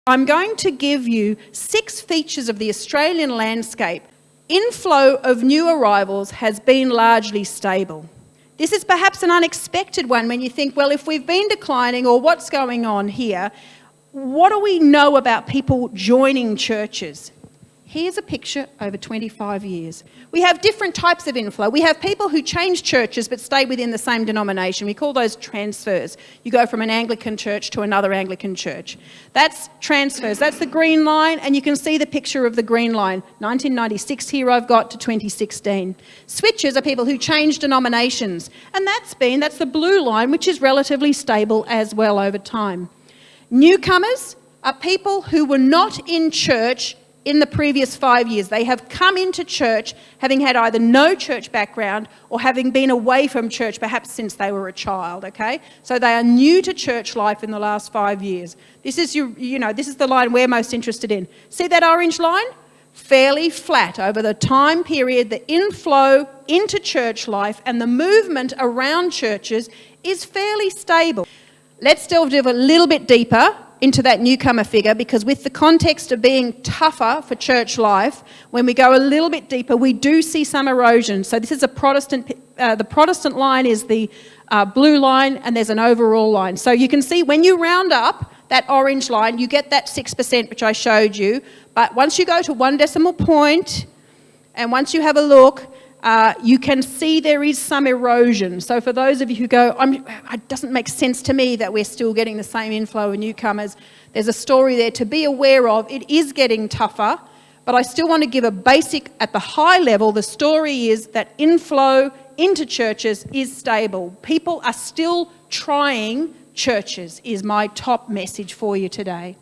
I'm going to give you 6 features of the Australian landscape. Inflow of new arrivals has been largely stable. This is perhaps an unexpected one when you think, well, if we've been declining or what's going on here, what do we know about people joining churches? Here's a picture over 25 years. We have different types of inflow. We have people who change churches but stay within the same denomination. We call those transfers. You go from an Anglican church to another Anglican church. That's transfers. That's the green line, and you can see the picture of the green line. 1996 here I've got to 2016. Switches are people who change denominations, and that's the blue line, which is relatively stable as well over time. Newcomers are people who were not in church in the previous 5 years. They have come into church having had either no church background or having been away from church perhaps since they were a child, okay? So they are new to church life in the last 5 years. This is this is the line we're most interested in. See that orange line? Fairly flat over the time period. The inflow into church life and the movement around churches is fairly stable. Let's delve a little bit deeper into that newcomer figure, because with the context of being tougher for church life, when we go a little bit deeper, we do see some erosion. So this is a Protestant, the Protestant line is the blue line, and there's an overall line. So you can see when you round up that orange line, you get that 6%, which I showed you. But once you go to 1 decimal point, and once you have a look, you can see there is some erosion. So for those of you who go, it doesn't make sense to me that we're still getting the same inflow of newcomers, there's a story there to be aware of. It is getting tougher, but I still want to give a basic, at the high level, the story is that inflow into churches is stable. People are still trying churches, is my top message for you today.